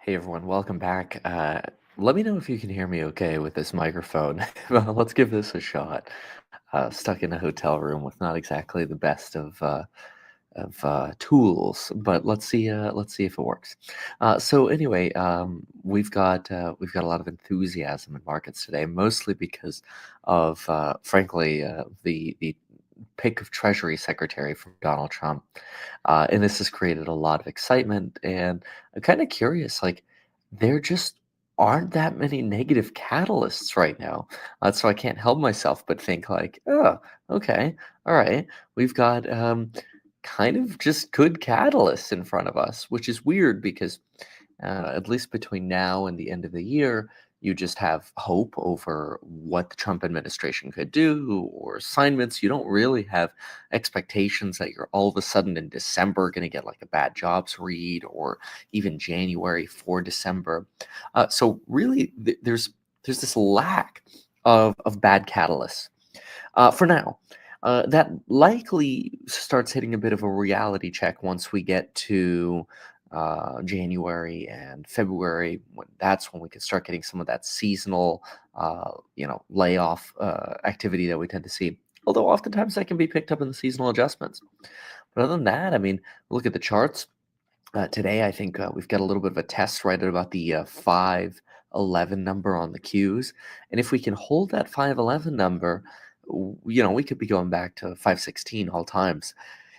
Hey everyone, welcome back. Let me know if you can hear me okay with this microphone. Well, let's give this a shot. Stuck in a hotel room with not exactly the best of tools, but let's see if it works. So anyway, we've got a lot of enthusiasm in markets today, mostly because of frankly the pick of Treasury Secretary from Donald Trump. And this has created a lot of excitement. And I'm kind of curious, like, there just aren't that many negative catalysts right now. So I can't help myself but think, like, oh, okay, all right, we've got kind of just good catalysts in front of us, which is weird because at least between now and the end of the year, you just have hope over what the Trump administration could do or assignments. You don't really have expectations that you're all of a sudden in December going to get like a bad jobs read or even January for December. So really, there's this lack of bad catalysts for now. That likely starts hitting a bit of a reality check once we get to January and February. That's when we can start getting some of that seasonal, layoff activity that we tend to see. Although oftentimes that can be picked up in the seasonal adjustments. But other than that, I mean, look at the charts. Today, I think we've got a little bit of a test right at about the 511 number on the Qs. And if we can hold that 511 number, we could be going back to 516 all times.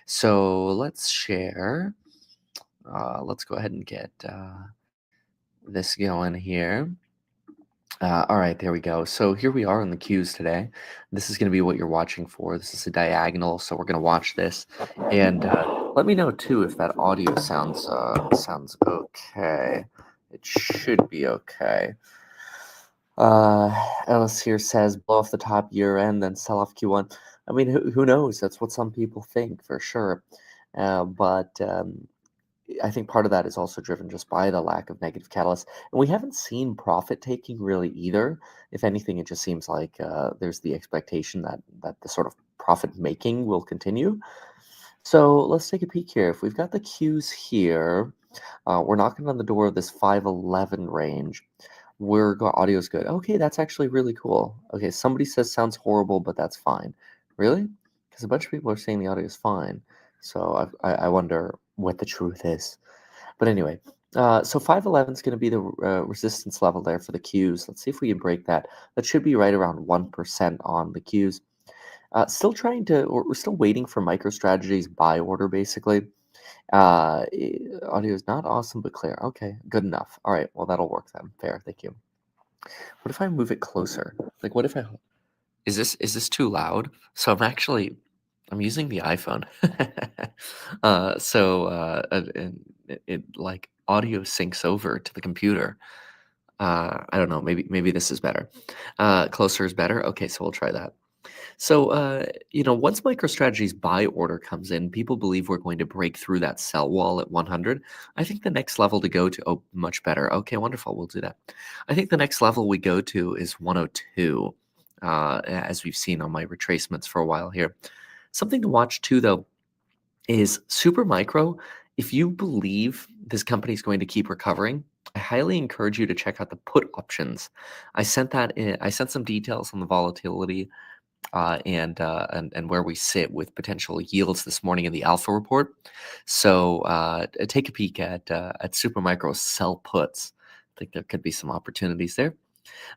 So let's share. Let's go ahead and get this going here. All right, there we go. So here we are on the Qs today. This is going to be what you're watching for. This is a diagonal, so we're going to watch this, and let me know too if that audio sounds okay. It should be okay. Ellis here says blow off the top year end, then sell off Q1. I mean, who knows? That's what some people think for sure. But I think part of that is also driven just by the lack of negative catalysts. And we haven't seen profit taking really either. If anything, it just seems like there's the expectation that the sort of profit making will continue. So let's take a peek here. If we've got the Qs here, we're knocking on the door of this 511 range. Audio's good. Okay, that's actually really cool. Okay, somebody says sounds horrible, but that's fine. Really? Because a bunch of people are saying the audio is fine. So I wonder what the truth is. But anyway, so 511 is going to be the resistance level there for the Qs. Let's see if we can break that. That should be right around 1% on the Qs. We're still waiting for MicroStrategy's buy order, basically. Audio is not awesome, but clear. Okay, good enough. All right, well, that'll work then. Fair, thank you. What if I move it closer? Like, what if I... Is this too loud? So I'm using the iPhone. And it like audio syncs over to the computer. I don't know, maybe this is better. Closer is better? Okay, so we'll try that. So, once MicroStrategy's buy order comes in, people believe we're going to break through that sell wall at 100. I think the next level to go to, oh, much better. Okay, wonderful. We'll do that. I think the next level we go to is 102, as we've seen on my retracements for a while here. Something to watch too, though, is Supermicro. If you believe this company is going to keep recovering, I highly encourage you to check out the put options. I sent some details on the volatility and where we sit with potential yields this morning in the alpha report. So take a peek at Supermicro's sell puts. I think there could be some opportunities there.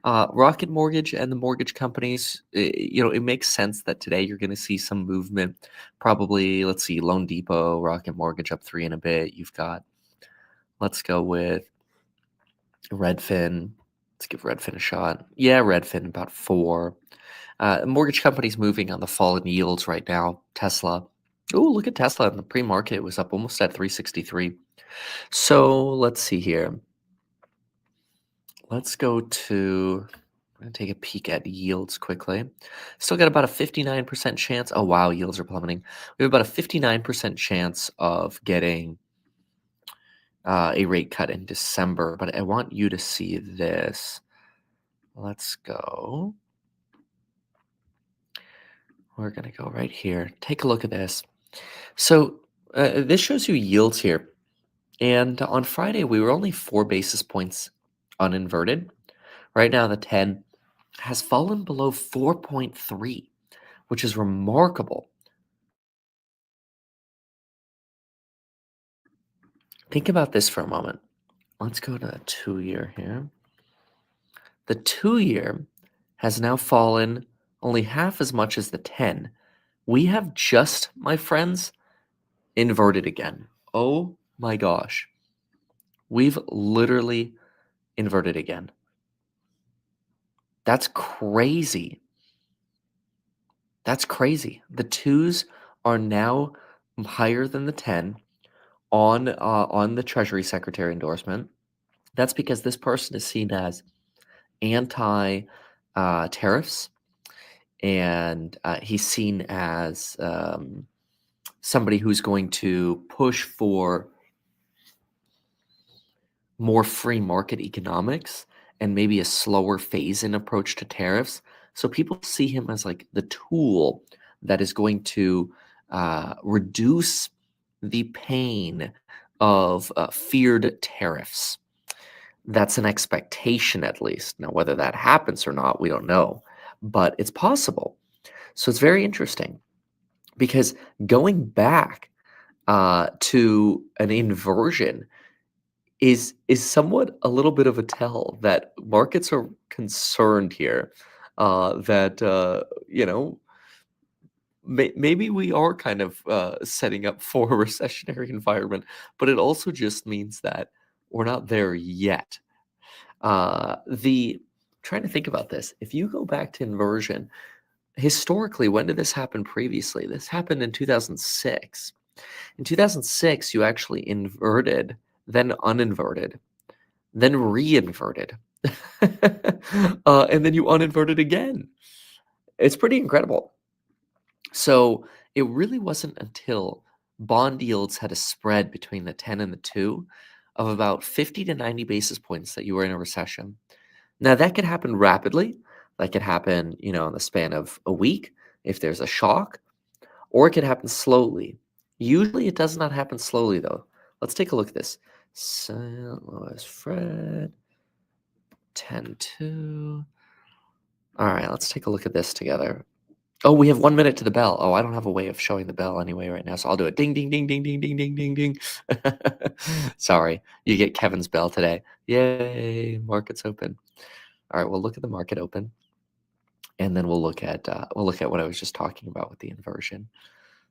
Rocket Mortgage and the mortgage companies, it makes sense that today you're going to see some movement. Probably, let's see, Loan Depot, Rocket Mortgage up 3 and a bit. You've got, let's go with Redfin. Let's give Redfin a shot. Yeah, Redfin about 4. Mortgage companies moving on the fall in yields right now. Tesla. Oh, look at Tesla in the pre-market. It was up almost at 363. So let's see here. Let's go to... I'm going to take a peek at yields quickly. Still got about a 59% chance. Oh, wow, yields are plummeting. We have about a 59% chance of getting a rate cut in December, but I want you to see this. Let's go. We're going to go right here. Take a look at this. So this shows you yields here. And on Friday, we were only 4 basis points uninverted. Right now, the 10 has fallen below 4.3, which is remarkable. Think about this for a moment. Let's go to a 2 year here. The 2 year has now fallen only half as much as the 10. We have just, my friends, inverted again. Oh my gosh. We've literally inverted again. That's crazy. That's crazy. The twos are now higher than the 10 on the Treasury Secretary endorsement. That's because this person is seen as anti tariffs, and he's seen as somebody who's going to push for more free market economics and maybe a slower phase in approach to tariffs. So people see him as like the tool that is going to reduce the pain of feared tariffs. That's an expectation, at least. Now, whether that happens or not, we don't know, but it's possible. So it's very interesting because going back to an inversion is somewhat a little bit of a tell that markets are concerned here, that maybe we are kind of setting up for a recessionary environment, but it also just means that we're not there yet. The Trying to think about this, if you go back to inversion, historically, when did this happen previously? This happened in 2006. In 2006, you actually inverted, then uninverted, then reinverted, and then you uninverted again. It's pretty incredible. So it really wasn't until bond yields had a spread between the 10 and the 2 of about 50 to 90 basis points that you were in a recession. Now that could happen rapidly. That could happen, in the span of a week if there's a shock, or it could happen slowly. Usually it does not happen slowly though. Let's take a look at this. St. Louis Fred 10-2. All right, let's take a look at this together. Oh, we have 1 minute to the bell. Oh, I don't have a way of showing the bell anyway right now, so I'll do it. Ding, ding, ding, ding, ding, ding, ding, ding, ding. Sorry, you get Kevin's bell today. Yay, market's open. All right, we'll look at the market open, and then we'll look at what I was just talking about with the inversion.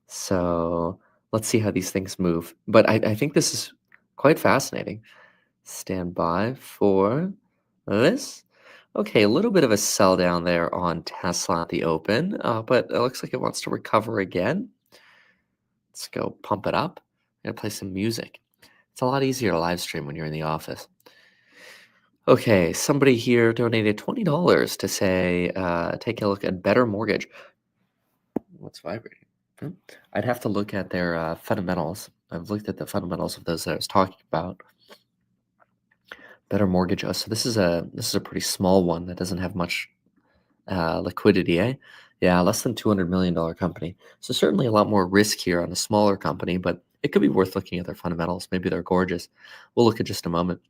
So let's see how these things move. But I think this is quite fascinating. Stand by for this. Okay, a little bit of a sell down there on Tesla at the open, but it looks like it wants to recover again. Let's go pump it up and play some music. It's a lot easier to live stream when you're in the office. Okay, somebody here donated $20 to say, take a look at Better Mortgage. What's vibrating? Hmm. I'd have to look at their fundamentals. I've looked at the fundamentals of those that I was talking about. Better Mortgage. Oh, so this is a pretty small one that doesn't have much liquidity, eh? Yeah, less than $200 million company. So certainly a lot more risk here on a smaller company, but it could be worth looking at their fundamentals. Maybe they're gorgeous. We'll look at just a moment.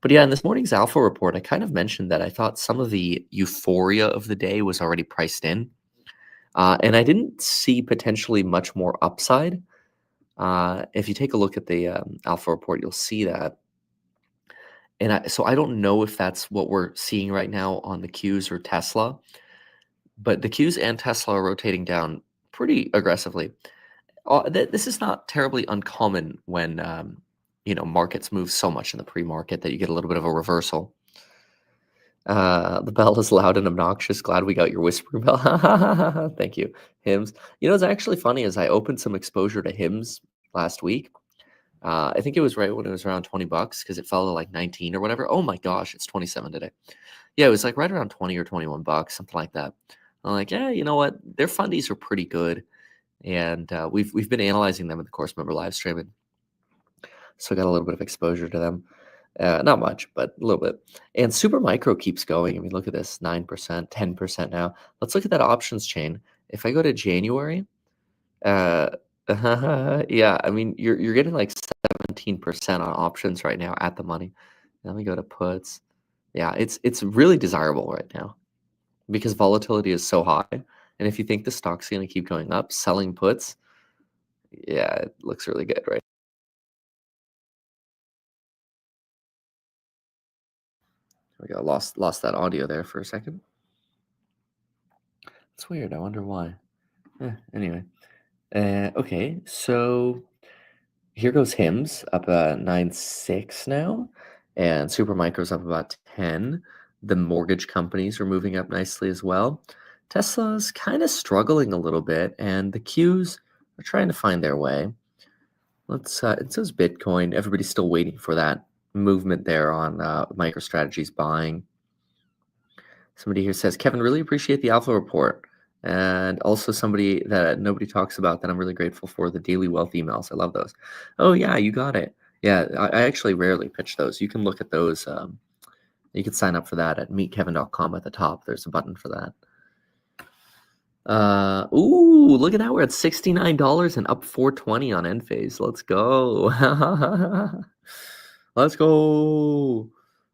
But yeah, in this morning's alpha report, I kind of mentioned that I thought some of the euphoria of the day was already priced in. And I didn't see potentially much more upside. If you take a look at the alpha report, you'll see that. And so I don't know if that's what we're seeing right now on the Qs or Tesla, but the Qs and Tesla are rotating down pretty aggressively. This is not terribly uncommon when markets move so much in the pre-market that you get a little bit of a reversal. The bell is loud and obnoxious. Glad we got your whispering bell. Thank you. Hymns. It's actually funny as I opened some exposure to hymns last week. I think it was right when it was around $20 because it fell to like 19 or whatever. Oh my gosh, it's 27 today. Yeah, it was like right around 20 or $21, something like that. I'm like, yeah, you know what? Their fundies are pretty good, and we've been analyzing them in the course member live stream, and so I got a little bit of exposure to them. Not much, but a little bit. And Super Micro keeps going. I mean, look at this, 9%, 10% now. Let's look at that options chain. If I go to January, uh, Yeah, I mean, you're getting like 17% on options right now at the money. Let me go to puts. Yeah, it's really desirable right now because volatility is so high. And if you think the stock's going to keep going up, selling puts, yeah, it looks really good, right? We got lost that audio there for a second. It's weird. I wonder why. Anyway, okay, so here goes Hims up 9.6 now, and Supermicro's up about 10. The mortgage companies are moving up nicely as well. Tesla's kind of struggling a little bit, and the Qs are trying to find their way. It says Bitcoin. Everybody's still waiting for that movement there on MicroStrategy's buying. Somebody here says, Kevin, really appreciate the Alpha report. And also somebody that nobody talks about that I'm really grateful for, the daily wealth emails. I love those. Oh, yeah, you got it. Yeah, I actually rarely pitch those. You can look at those. You can sign up for that at meetkevin.com at the top. There's a button for that. Ooh, look at that. We're at $69 and up 420 on Enphase. Let's go. Let's go.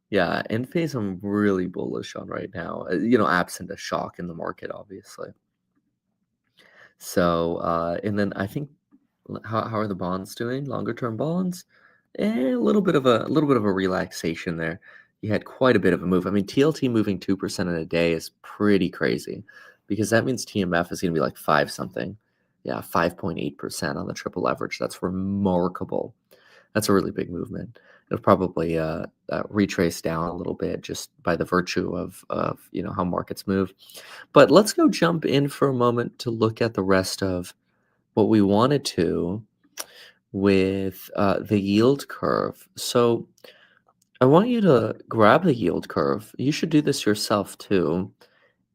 Yeah, Enphase I'm really bullish on right now. Absent a shock in the market, obviously. So, and then I think how are the bonds doing? Longer term bonds, a little bit of a relaxation there. You had quite a bit of a move. I mean, TLT moving 2% in a day is pretty crazy, because that means TMF is going to be like five something. Yeah, 5.8% on the triple leverage. That's remarkable. That's a really big movement. It'll probably retrace down a little bit just by the virtue of how markets move. But let's go jump in for a moment to look at the rest of what we wanted to with the yield curve. So I want you to grab the yield curve. You should do this yourself too.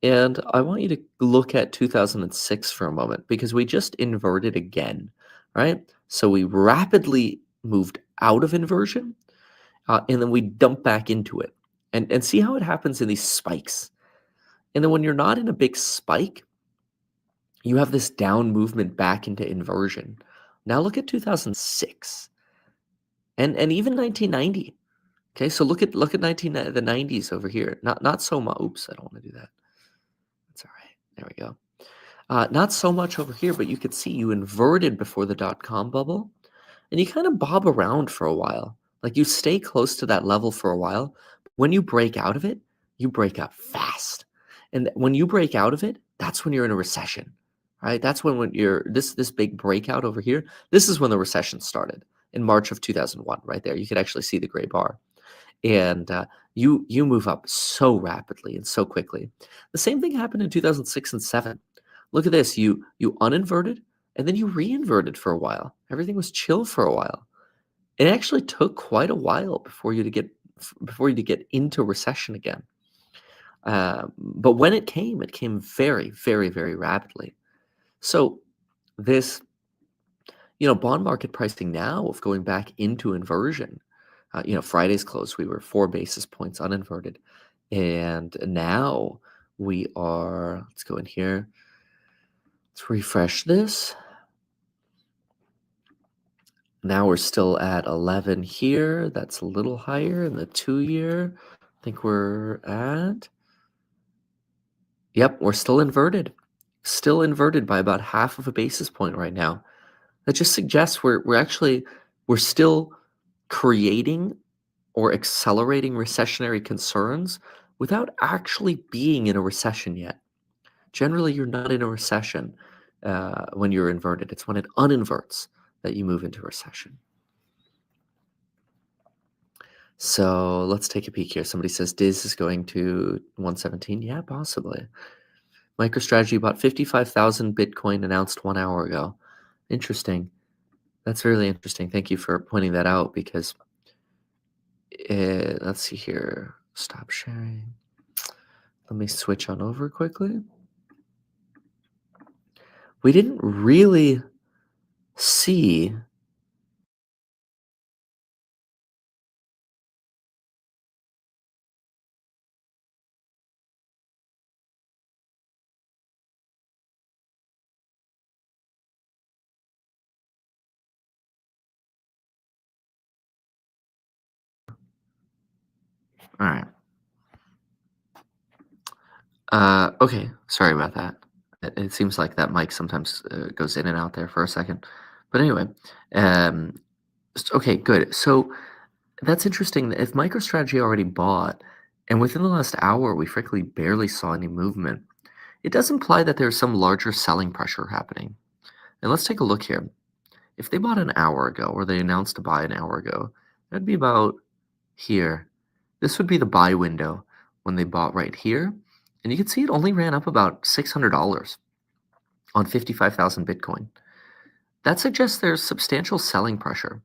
And I want you to look at 2006 for a moment, because we just inverted again, right? So we rapidly moved out of inversion, and then we dump back into it. And see how it happens in these spikes. And then when you're not in a big spike, you have this down movement back into inversion. Now look at 2006 and even 1990. Okay, so look at the 90s over here. Not so much. Oops, I don't want to do that. That's all right. There we go. Not so much over here, but you could see you inverted before the dot-com bubble, and you kind of bob around for a while. Like, you stay close to that level for a while. When you break out of it, you break out fast. And when you break out of it, that's when you're in a recession, right? That's when you're this big breakout over here. This is when the recession started in March of 2001, right there. You could actually see the gray bar. And you move up so rapidly and so quickly. The same thing happened in 2006 and 7. Look at this. You uninverted, and then you reinverted for a while. Everything was chill for a while. It actually took quite a while before you to get into recession again. But when it came very, very, very rapidly. So this, bond market pricing now of going back into inversion. Friday's close, we were 4 basis points uninverted, and now we are. Let's go in here. Let's refresh this. Now we're still at 11 here. That's a little higher in the 2-year. I think we're at. Yep, we're still inverted. Still inverted by about half of a basis point right now. That just suggests we're still creating or accelerating recessionary concerns without actually being in a recession yet. Generally, you're not in a recession when you're inverted. It's when it uninverts that you move into recession. So let's take a peek here. Somebody says Diz is going to 117. Yeah, possibly. MicroStrategy bought 55,000 Bitcoin, announced 1 hour ago. Interesting. That's really interesting. Thank you for pointing that out, because let's see here. Stop sharing. Let me switch on over quickly. We didn't really see All right. Okay. Sorry about that. It seems like that mic sometimes goes in and out there for a second. But anyway, um, okay, good. So that's interesting. If MicroStrategy already bought, and within the last hour, we frankly barely saw any movement, it does imply that there's some larger selling pressure happening. And let's take a look here. If they bought an hour ago, or they announced to buy an hour ago, that'd be about here. This would be the buy window when they bought right here. And you can see it only ran up about $600 on 55,000 Bitcoin. That suggests there's substantial selling pressure.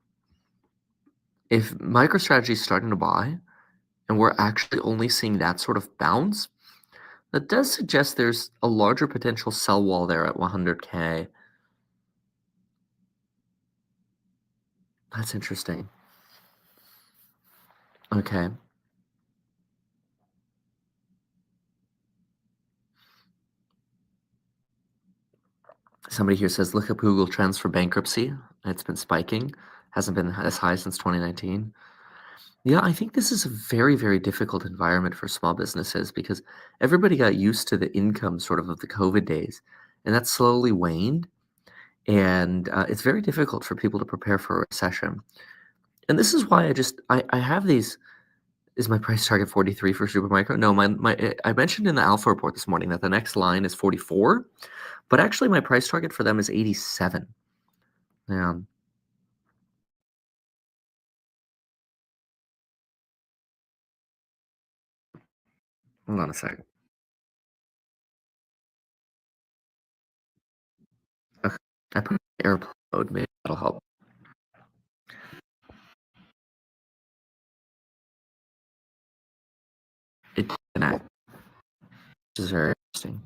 If MicroStrategy is starting to buy, and we're actually only seeing that sort of bounce, that does suggest there's a larger potential sell wall there at 100K. That's interesting. Okay. Somebody here says, look up Google Trends for bankruptcy. It's been spiking, hasn't been as high since 2019. Yeah, I think this is a very, very difficult environment for small businesses because everybody got used to the income sort of the COVID days, and that's slowly waned. And it's very difficult for people to prepare for a recession. And this is why I have these. Is my price target 43 for super micro? No, I mentioned in the alpha report this morning that the next line is 44, but actually my price target for them is 87. Yeah, hold on a second. Okay. I put airplane mode, maybe that'll help. It connect, which is very interesting.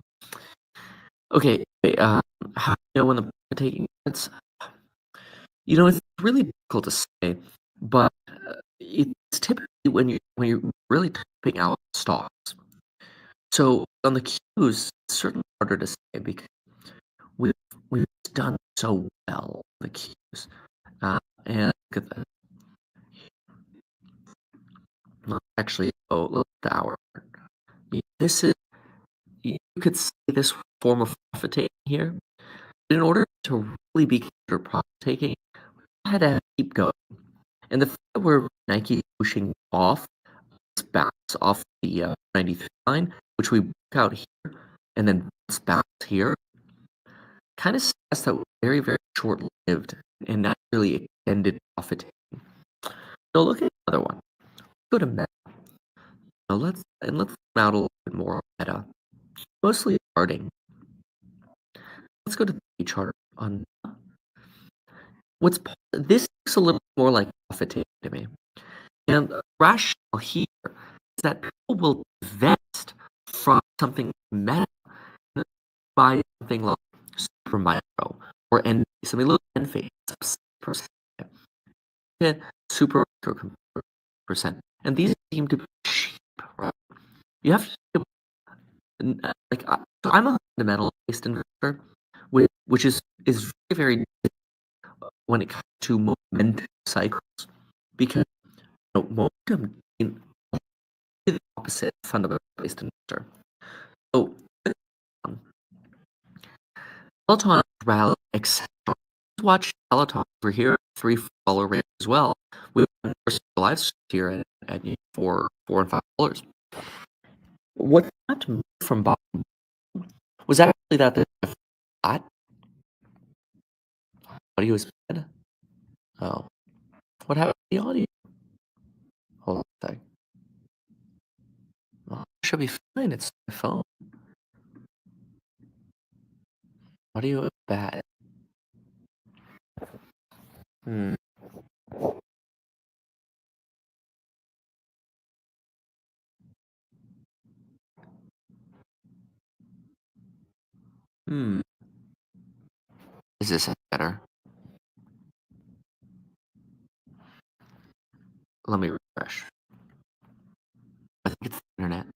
Okay, how do you know when the taking it's it's really difficult to say, but it's typically when you're really typing out stocks. So on the cues, it's certainly harder to say because we've we've done so well on the cues. And look at that. Actually, oh, look at the hour. This is you could see this form of profit taking here. In order to really be considered profit taking, I had to keep going. And the fact that we're Nike pushing off this bounce off the 93 line, which we broke out here and then bounce here, kind of suggests that we're very, very short lived and not really extended profit taking. So look at another one. Go to Meta. Now let's zoom out a little bit more on Meta. Mostly charting. Let's go to the chart on this looks a little more like profit taking to me. And the rationale here is that people will divest from something Meta buy something like Supermicro or Enphase. I mean, look at Enphase, it's up 6%. Look at Supermicro percent. And these seem to be cheap, right? You have to so I'm a fundamental-based investor, which is very, very when it comes to momentum cycles because momentum in the opposite fundamental-based investor. So um, Peloton rally exceptional. Watch Peloton over here, $3 range as well. We went first live here at four and $5. What got moved from bottom was actually that the flat audio is bad. Oh, what happened to the audio? Hold on a sec. Oh, it should be fine. It's my phone. Audio is bad. Hmm. Hmm. Is this better? Let me refresh. I think it's the internet.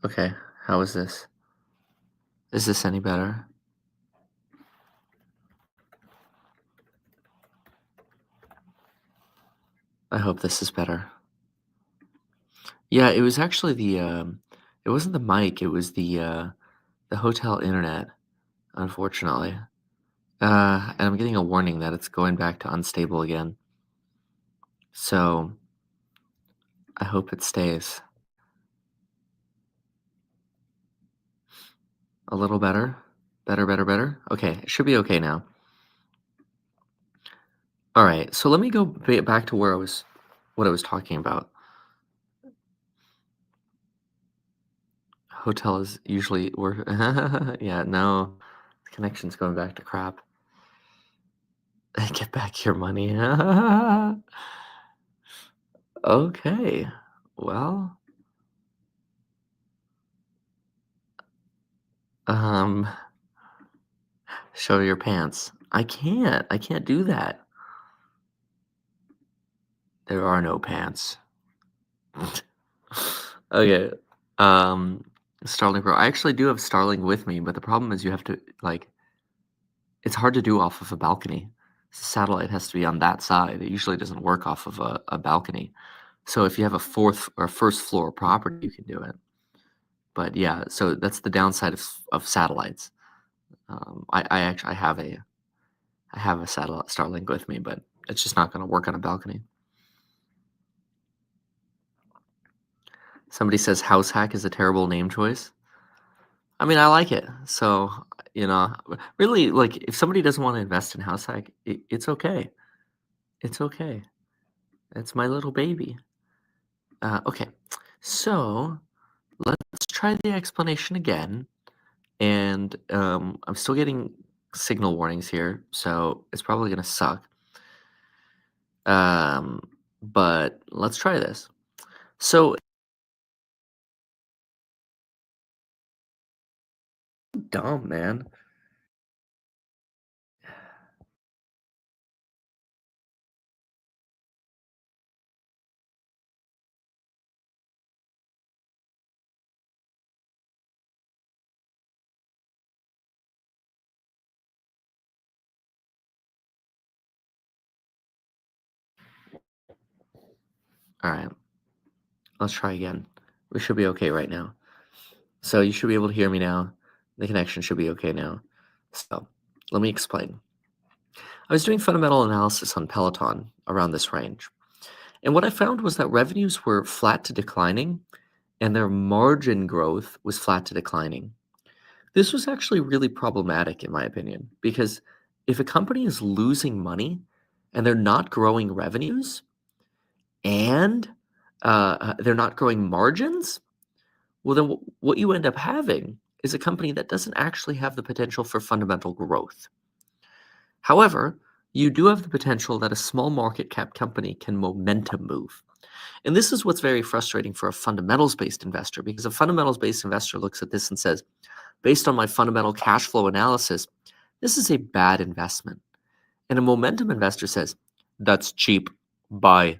Okay. How is this? Is this any better? I hope this is better. Yeah, it was actually it wasn't the mic, it was the hotel internet, unfortunately. And I'm getting a warning that it's going back to unstable again. So I hope it stays. A little better? Better, better, better? Okay, it should be okay now. All right, so let me go back to what I was talking about. Hotel is usually where, yeah, no, the connection's going back to crap. Get back your money. Okay, well, um, show your pants. I can't do that. There are no pants. Okay. Um, Starlink Pro. I actually do have Starlink with me, but the problem is you have to like it's hard to do off of a balcony. Satellite has to be on that side. It usually doesn't work off of a balcony. So if you have a fourth or first floor property, you can do it. But yeah, so that's the downside of satellites. I actually I have a satellite Starlink with me, but it's just not going to work on a balcony. Somebody says house hack is a terrible name choice. I mean, I like it. So, really, like, if somebody doesn't want to invest in house hack, it's okay. It's okay. It's my little baby. Okay. So let's try the explanation again. And I'm still getting signal warnings here, so it's probably going to suck. Um, but let's try this. So dumb, man. All right, let's try again. We should be okay right now. So you should be able to hear me now. The connection should be okay now. So let me explain. I was doing fundamental analysis on Peloton around this range. And what I found was that revenues were flat to declining and their margin growth was flat to declining. This was actually really problematic, in my opinion, because if a company is losing money and they're not growing revenues and they're not growing margins, well, then what you end up having is a company that doesn't actually have the potential for fundamental growth. However, you do have the potential that a small market cap company can momentum move. And this is what's very frustrating for a fundamentals based investor because a fundamentals based investor looks at this and says, based on my fundamental cash flow analysis, this is a bad investment. And a momentum investor says, that's cheap, buy.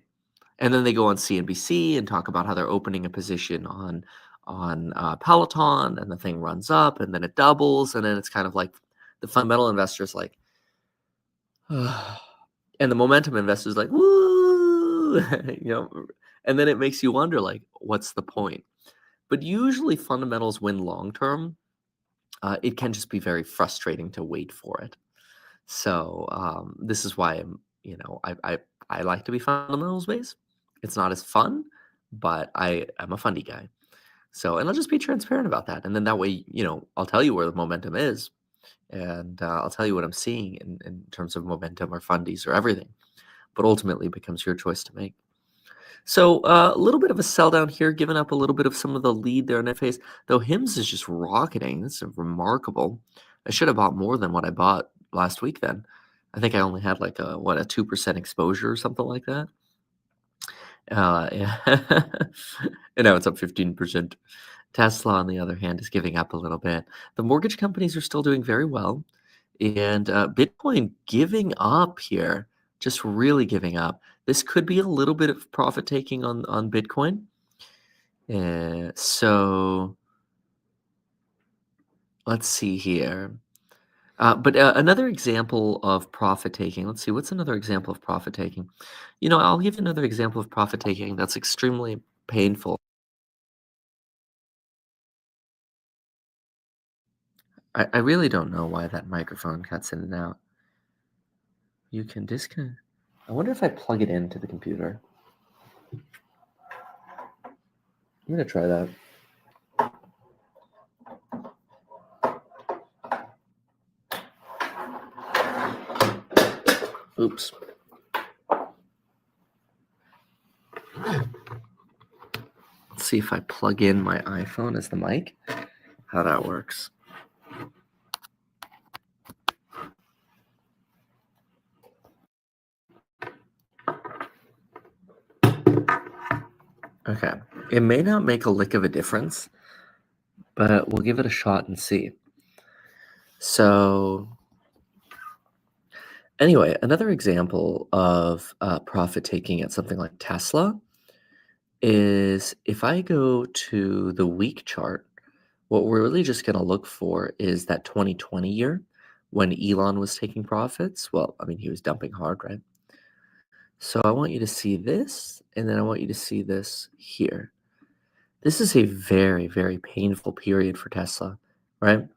And then they go on CNBC and talk about how they're opening a position on Peloton, and the thing runs up, and then it doubles, and then it's kind of like the fundamental investor's like, and the momentum investor's like, woo, and then it makes you wonder, like, what's the point? But usually fundamentals win long term. It can just be very frustrating to wait for it. So this is why I like to be fundamentals based. It's not as fun, but I'm a fundy guy. So and I'll just be transparent about that, and then that way I'll tell you where the momentum is, and I'll tell you what I'm seeing in terms of momentum or fundies or everything. But ultimately, it becomes your choice to make. So a little bit of a sell down here, giving up a little bit of some of the lead there in that phase. Though Hims is just rocketing. It's remarkable. I should have bought more than what I bought last week. Then I think I only had like a 2% exposure or something like that. Yeah. And now it's up 15%. Tesla, on the other hand, is giving up a little bit. The mortgage companies are still doing very well, and Bitcoin giving up here, just really giving up. This could be a little bit of profit taking on Bitcoin. So let's see here. But another example of profit taking. Let's see, what's another example of profit taking? I'll give you another example of profit taking that's extremely painful. I really don't know why that microphone cuts in and out. You can disconnect. I wonder if I plug it into the computer. I'm gonna try that. Oops. Let's see if I plug in my iPhone as the mic, how that works. Okay. It may not make a lick of a difference, but we'll give it a shot and see. So, anyway, another example of profit taking at something like Tesla is if I go to the week chart, what we're really just going to look for is that 2020 year when Elon was taking profits. Well, I mean, he was dumping hard, right? So I want you to see this, and then I want you to see this here. This is a very, very painful period for Tesla, right?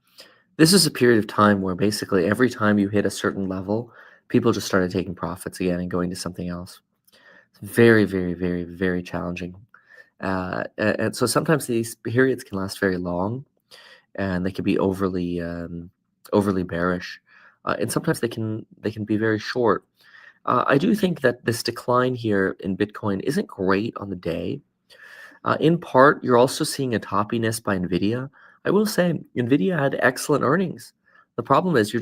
This is a period of time where basically every time you hit a certain level, people just started taking profits again and going to something else. It's very, very, very, very challenging. And so sometimes these periods can last very long, and they can be overly bearish, and sometimes they can be very short. I do think that this decline here in Bitcoin isn't great on the day. In part, you're also seeing a toppiness by Nvidia. I will say Nvidia had excellent earnings. The problem is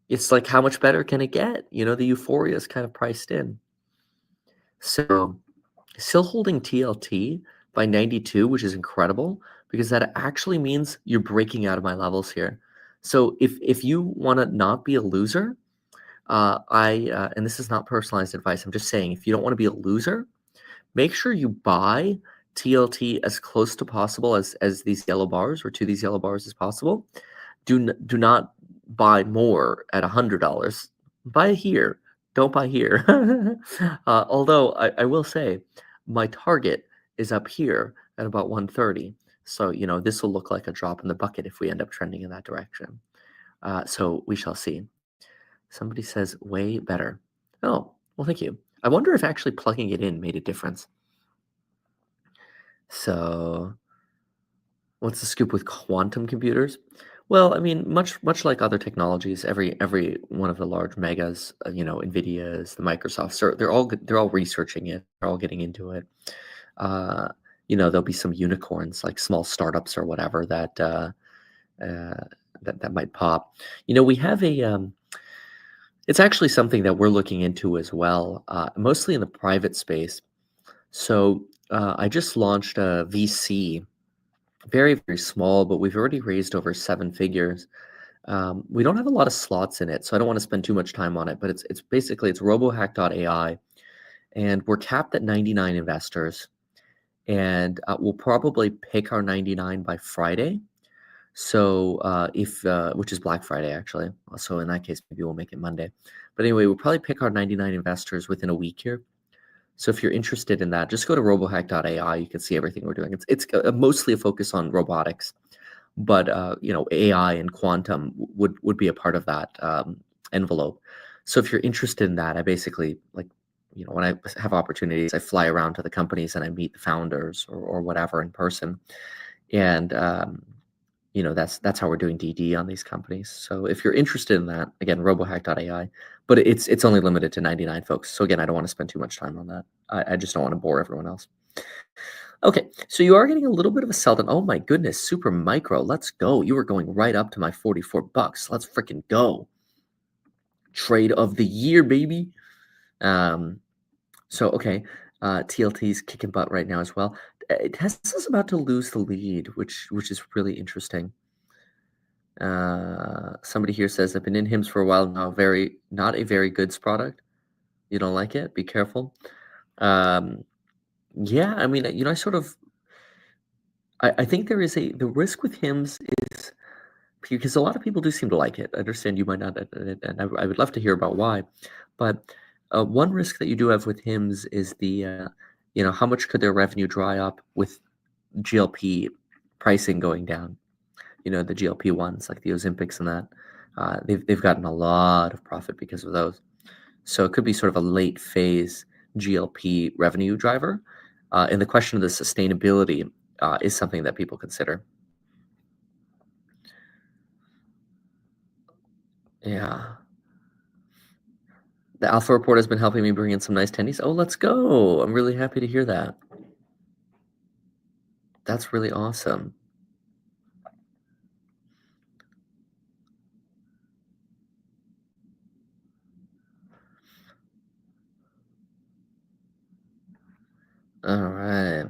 it's like how much better can it get? The euphoria is kind of priced in. So still holding TLT by 92, which is incredible because that actually means you're breaking out of my levels here. So if you want to not be a loser, and this is not personalized advice, I'm just saying if you don't want to be a loser, make sure you buy TLT as close to possible as these yellow bars or to these yellow bars as possible. Do not buy more at $100. Buy here. Don't buy here. Although I will say my target is up here at about 130. So, this will look like a drop in the bucket if we end up trending in that direction. So we shall see. Somebody says way better. Oh, well, thank you. I wonder if actually plugging it in made a difference. So, what's the scoop with quantum computers? Well, I mean, much like other technologies, every one of the large megas, Nvidia's, the Microsofts, they're all researching it. They're all getting into it. Uh, there'll be some unicorns, like small startups or whatever uh, that might pop. We have it's actually something that we're looking into as well, mostly in the private space. So I just launched a VC, very, very small, but we've already raised over 7 figures. We don't have a lot of slots in it, so I don't want to spend too much time on it, but it's basically it's robohack.ai, and we're capped at 99 investors, and we'll probably pick our 99 by Friday. So if which is Black Friday actually, so in that case maybe we'll make it Monday. But anyway, we'll probably pick our 99 investors within a week here. So if you're interested in that, just go to robohack.ai. You can see everything we're doing. It's mostly a focus on robotics, but AI and quantum would be a part of that envelope. So if you're interested in that, I basically when I have opportunities, I fly around to the companies and I meet the founders or whatever in person, and that's how we're doing DD on these companies. So if you're interested in that, again, robohack.ai, but it's only limited to 99 folks. So again, I don't want to spend too much time on that. I just don't want to bore everyone else. Okay, so you are getting a little bit of a sell down. Oh my goodness, super micro. Let's go. You were going right up to my 44 bucks. Let's freaking go. Trade of the year, baby. So okay, TLT's kicking butt right now as well. Tesla's about to lose the lead, which is really interesting. Somebody here says I've been in HIMS for a while now. Not a very goods product. You don't like it? Be careful. Yeah, I mean, I think there is the risk with HIMS is because a lot of people do seem to like it. I understand you might not, and I would love to hear about why. But one risk that you do have with Hims is how much could their revenue dry up with GLP pricing going down? The GLP ones like the Ozempics and that. They've gotten a lot of profit because of those. So it could be sort of a late phase GLP revenue driver. And the question of the sustainability is something that people consider. Yeah. The Alpha Report has been helping me bring in some nice tendies. Oh, let's go. I'm really happy to hear that. That's really awesome. All right.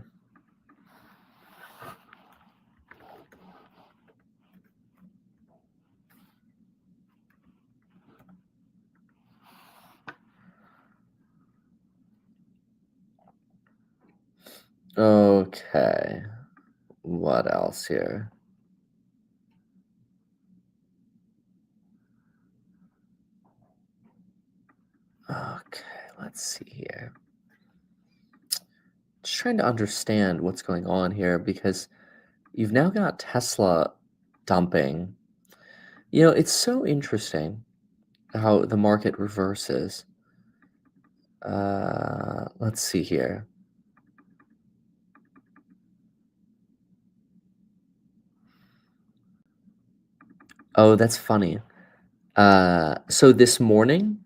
Okay. What else here? Okay, let's see here. Just trying to understand what's going on here because you've now got Tesla dumping. It's so interesting how the market reverses. Let's see here. Oh, that's funny. So this morning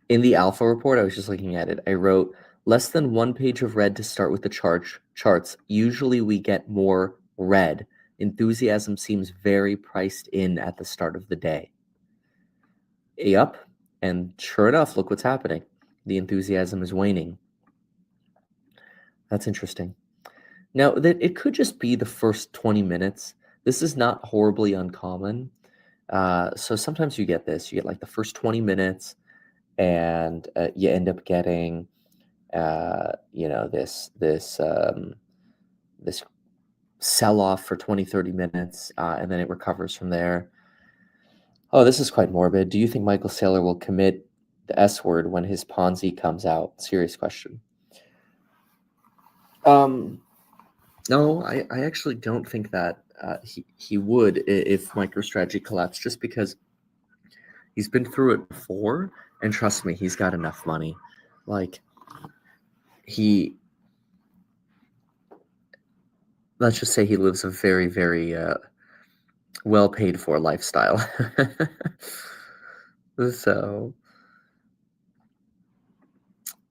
in the Alpha report, I was just looking at it. I wrote less than one page of red to start with the charts. Usually we get more red. Enthusiasm seems very priced in at the start of the day. Yep. And sure enough, look what's happening. The enthusiasm is waning. That's interesting. Now, that it could just be the first 20 minutes. This is not horribly uncommon. So sometimes you get this. You get like the first 20 minutes, and you end up getting, this sell off for 20, 30 minutes, and then it recovers from there. Oh, this is quite morbid. Do you think Michael Saylor will commit the S word when his Ponzi comes out? Serious question. Um, no, I actually don't think that he would if MicroStrategy collapsed, just because he's been through it before, and trust me, he's got enough money. Like he, let's just say he lives a very, very well paid for lifestyle. So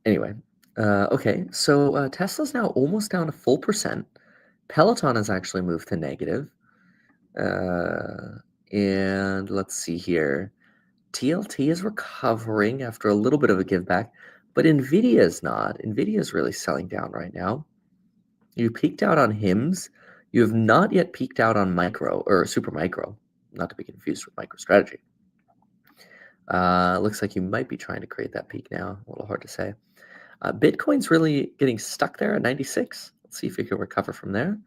anyway, okay, so Tesla's now almost down to full percent. Peloton has actually moved to negative. Uh, and let's see here. TLT is recovering after a little bit of a give back, but Nvidia is not. Nvidia is really selling down right now. You peaked out on HIMS. You have not yet peaked out on micro or super micro, not to be confused with MicroStrategy. Looks like you might be trying to create that peak now. A little hard to say. Bitcoin's really getting stuck there at 96. Let's see if we can recover from there.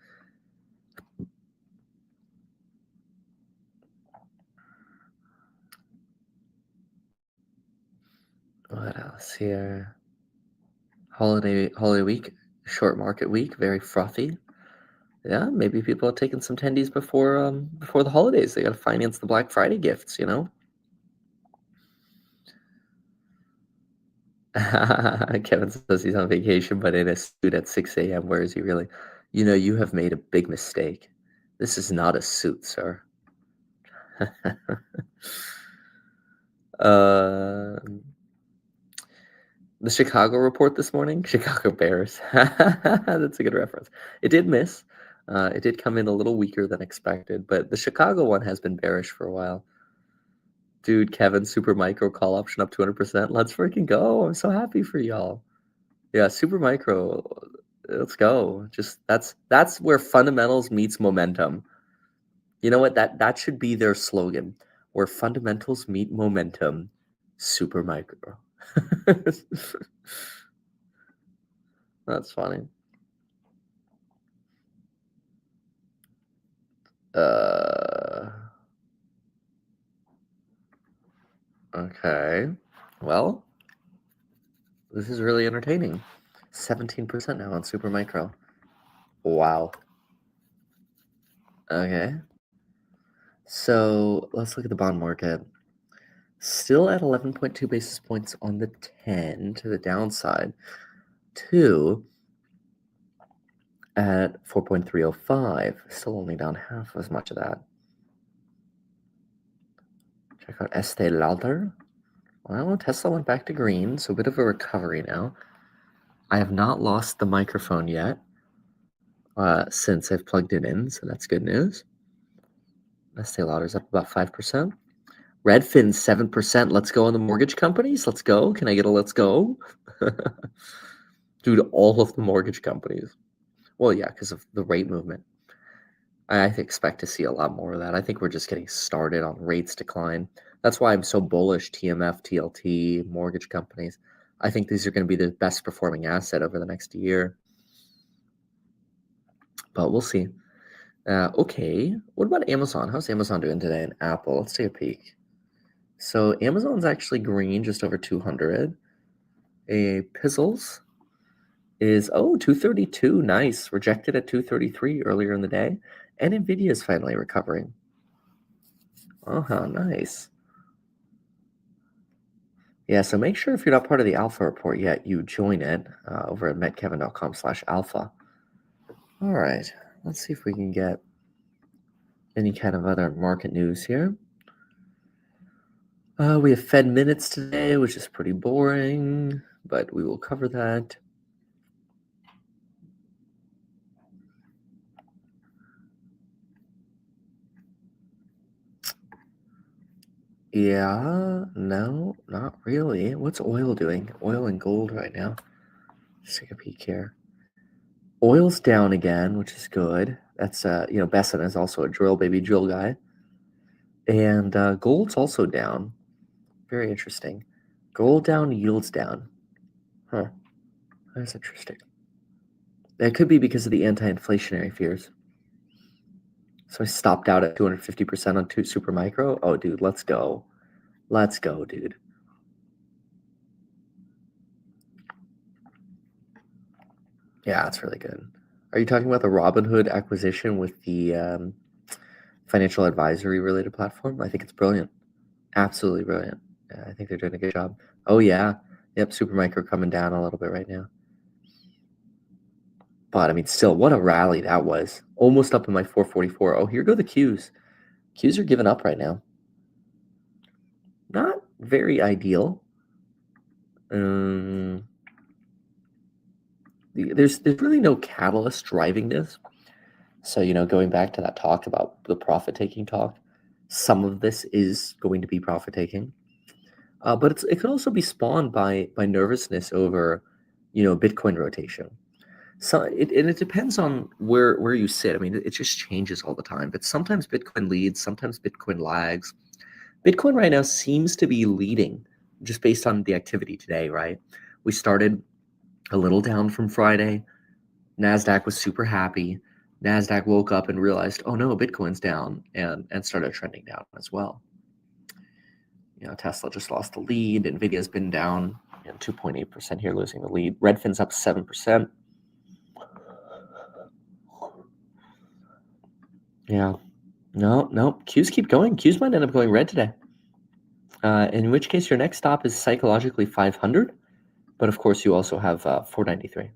What else here? Holiday week, short market week, very frothy. Yeah, maybe people are taking some tendies before the holidays. They got to finance the Black Friday gifts. Kevin says he's on vacation, but in a suit at 6 a.m. Where is he really? You have made a big mistake. This is not a suit, sir. uh, the Chicago report this morning, Chicago Bears. That's a good reference. It did miss. It did come in a little weaker than expected, but the Chicago one has been bearish for a while. Dude, Kevin, super micro call option up 200%. Let's freaking go. I'm so happy for y'all. Yeah, super micro. Let's go. Just that's where fundamentals meets momentum. You know what? That should be their slogan. Where fundamentals meet momentum, super micro. That's funny. Uh Okay. Well, this is really entertaining. 17% now on Super Micro. Wow. Okay. So let's look at the bond market. Still at 11.2 basis points on the 10 to the downside. 2 at 4.305. Still only down half as much of that. Check out Estee Lauder. Well, Tesla went back to green, so a bit of a recovery now. I have not lost the microphone yet since I've plugged it in, so that's good news. Estee Lauder's up about 5%. Redfin's 7%. Let's go on the mortgage companies. Let's go. Can I get a let's go? Dude, all of the mortgage companies. Well, yeah, because of the rate movement. I expect to see a lot more of that. I think we're just getting started on rates decline. That's why I'm so bullish TMF, TLT, mortgage companies. I think these are going to be the best performing asset over the next year. But we'll see. Okay, what about Amazon? How's Amazon doing today? And Apple, let's take a peek. So Amazon's actually green, just over 200. A Pizzles is 232. Nice. Rejected at 233 earlier in the day. And Nvidia is finally recovering. Oh, how nice. Yeah, so make sure if you're not part of the alpha report yet, you join it over at metkevin.com/alpha. All right, let's see if we can get any kind of other market news here. We have Fed minutes today, which is pretty boring, but we will cover that. Yeah, no, not really. What's oil doing? Oil and gold right now. Let's take a peek here. Oil's down again, which is good. That's Besson is also a drill guy. And gold's also down. Very interesting. Gold down, yields down. Huh. That's interesting. That could be because of the anti-inflationary fears. So I stopped out at 250% on two super micro. Oh, dude, let's go. Let's go, dude. Yeah, that's really good. Are you talking about the Robinhood acquisition with the financial advisory related platform? I think it's brilliant. Absolutely brilliant. Yeah, I think they're doing a good job. Oh, yeah. Yep, super micro coming down a little bit right now. But I mean, still, what a rally that was. Almost up in my 444. Oh, here go the Qs. Qs are giving up right now. Not very ideal. There's really no catalyst driving this. So, going back to that talk about the profit taking talk, some of this is going to be profit taking. But it could also be spawned by nervousness over, Bitcoin rotation. So it depends on where you sit. I mean, it just changes all the time. But sometimes Bitcoin leads, sometimes Bitcoin lags. Bitcoin right now seems to be leading, just based on the activity today. Right, we started a little down from Friday. Nasdaq was super happy. Nasdaq woke up and realized, oh no, Bitcoin's down, and started trending down as well. Tesla just lost the lead. Nvidia's been down 2.8% here, losing the lead. Redfin's up 7%. Yeah. No. Qs keep going. Qs might end up going red today. In which case, your next stop is psychologically 500. But of course, you also have 493.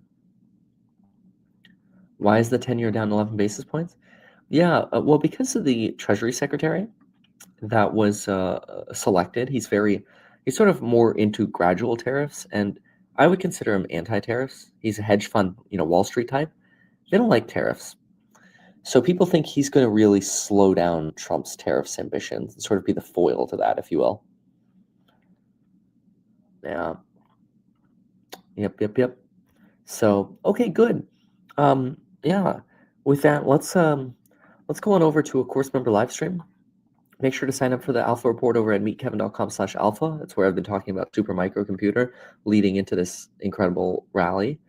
Why is the 10-year down 11 basis points? Yeah, well, because of the Treasury Secretary that was selected, he's sort of more into gradual tariffs, and I would consider him anti-tariffs. He's a hedge fund, Wall Street type. They don't like tariffs. So people think he's going to really slow down Trump's tariffs ambitions and sort of be the foil to that, if you will. Yeah. Yep. So, okay, good. Yeah. With that, let's go on over to a course member live stream. Make sure to sign up for the alpha report over at meetkevin.com/alpha. That's where I've been talking about super microcomputer leading into this incredible rally.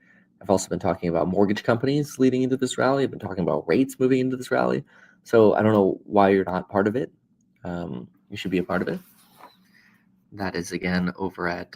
I've also been talking about mortgage companies leading into this rally. I've been talking about rates moving into this rally. So I don't know why you're not part of it. You should be a part of it. That is again over at